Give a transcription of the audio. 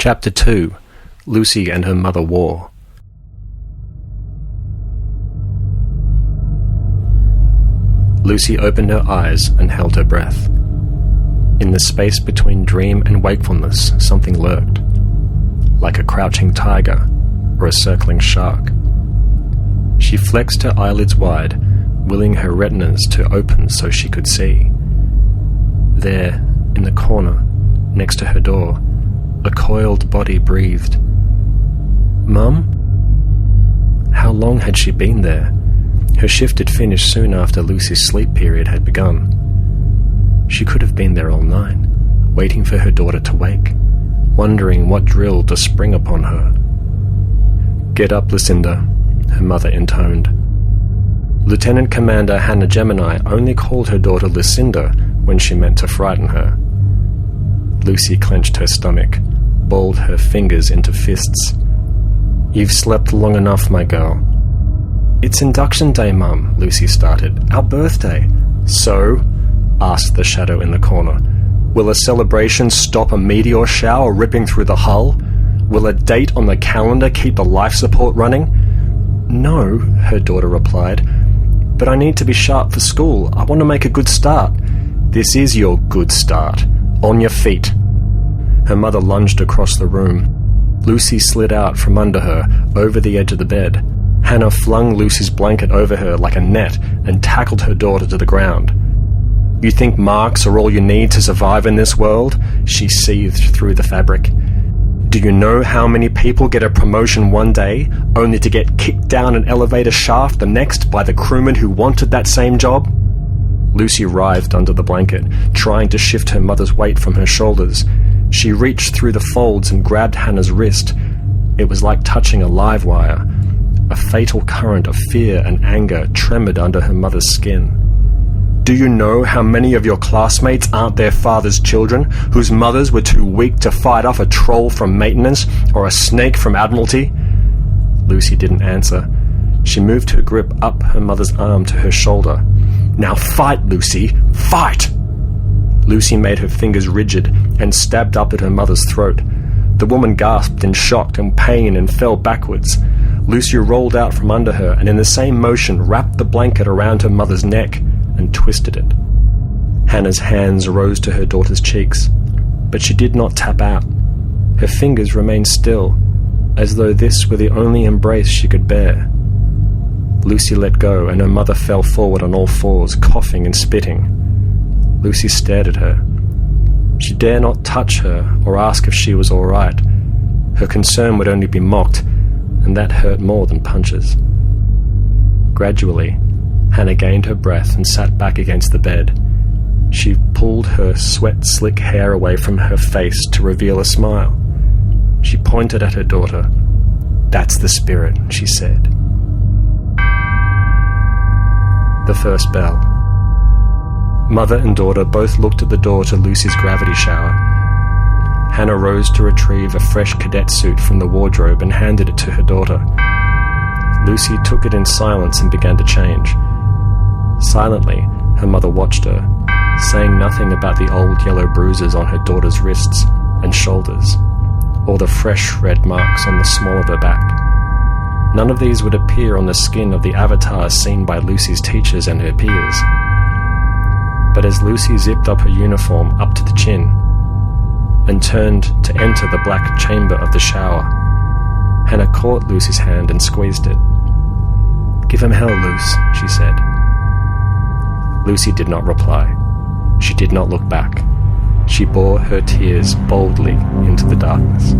Chapter 2. Lucy and Her Mother War. Lucy opened her eyes and held her breath. In the space between dream and wakefulness, something lurked, like a crouching tiger or a circling shark. She flexed her eyelids wide, willing her retinas to open so she could see. There, in the corner, next to her door, a coiled body breathed. "Mum?" How long had she been there? Her shift had finished soon after Lucy's sleep period had begun. She could have been there all night, waiting for her daughter to wake, wondering what drill to spring upon her. "Get up, Lucinda," her mother intoned. Lieutenant Commander Hannah Gemini only called her daughter Lucinda when she meant to frighten her. Lucy clenched her stomach, balled her fingers into fists. "You've slept long enough, my girl." "It's induction day, Mum," Lucy started. "Our birthday." "So?" asked the shadow in the corner. "Will a celebration stop a meteor shower ripping through the hull? Will a date on the calendar keep the life support running?" "No," her daughter replied, "but I need to be sharp for school. I want to make a good start." "This is your good start. On your feet." Her mother lunged across the room. Lucy slid out from under her, over the edge of the bed. Hannah flung Lucy's blanket over her like a net and tackled her daughter to the ground. "You think marks are all you need to survive in this world?" she seethed through the fabric. "Do you know how many people get a promotion one day, only to get kicked down an elevator shaft the next by the crewmen who wanted that same job?" Lucy writhed under the blanket, trying to shift her mother's weight from her shoulders. She reached through the folds and grabbed Hannah's wrist. It was like touching a live wire. A fatal current of fear and anger tremored under her mother's skin. "Do you know how many of your classmates aren't their father's children, whose mothers were too weak to fight off a troll from maintenance or a snake from admiralty?" Lucy didn't answer. She moved her grip up her mother's arm to her shoulder. "Now fight, Lucy! Fight!" Lucy made her fingers rigid and stabbed up at her mother's throat. The woman gasped in shock and pain and fell backwards. Lucy rolled out from under her and in the same motion wrapped the blanket around her mother's neck and twisted it. Hannah's hands rose to her daughter's cheeks, but she did not tap out. Her fingers remained still, as though this were the only embrace she could bear. Lucy let go, and her mother fell forward on all fours, coughing and spitting. Lucy stared at her. She dare not touch her or ask if she was all right. Her concern would only be mocked, and that hurt more than punches. Gradually, Hannah gained her breath and sat back against the bed. She pulled her sweat-slick hair away from her face to reveal a smile. She pointed at her daughter. "That's the spirit," she said. The first bell. Mother and daughter both looked at the door to Lucy's gravity shower. Hannah rose to retrieve a fresh cadet suit from the wardrobe and handed it to her daughter. Lucy took it in silence and began to change. Silently, her mother watched her, saying nothing about the old yellow bruises on her daughter's wrists and shoulders, or the fresh red marks on the small of her back. None of these would appear on the skin of the avatar seen by Lucy's teachers and her peers. But as Lucy zipped up her uniform up to the chin and turned to enter the black chamber of the shower, Hannah caught Lucy's hand and squeezed it. "Give him hell, Luce," she said. Lucy did not reply. She did not look back. She bore her tears boldly into the darkness.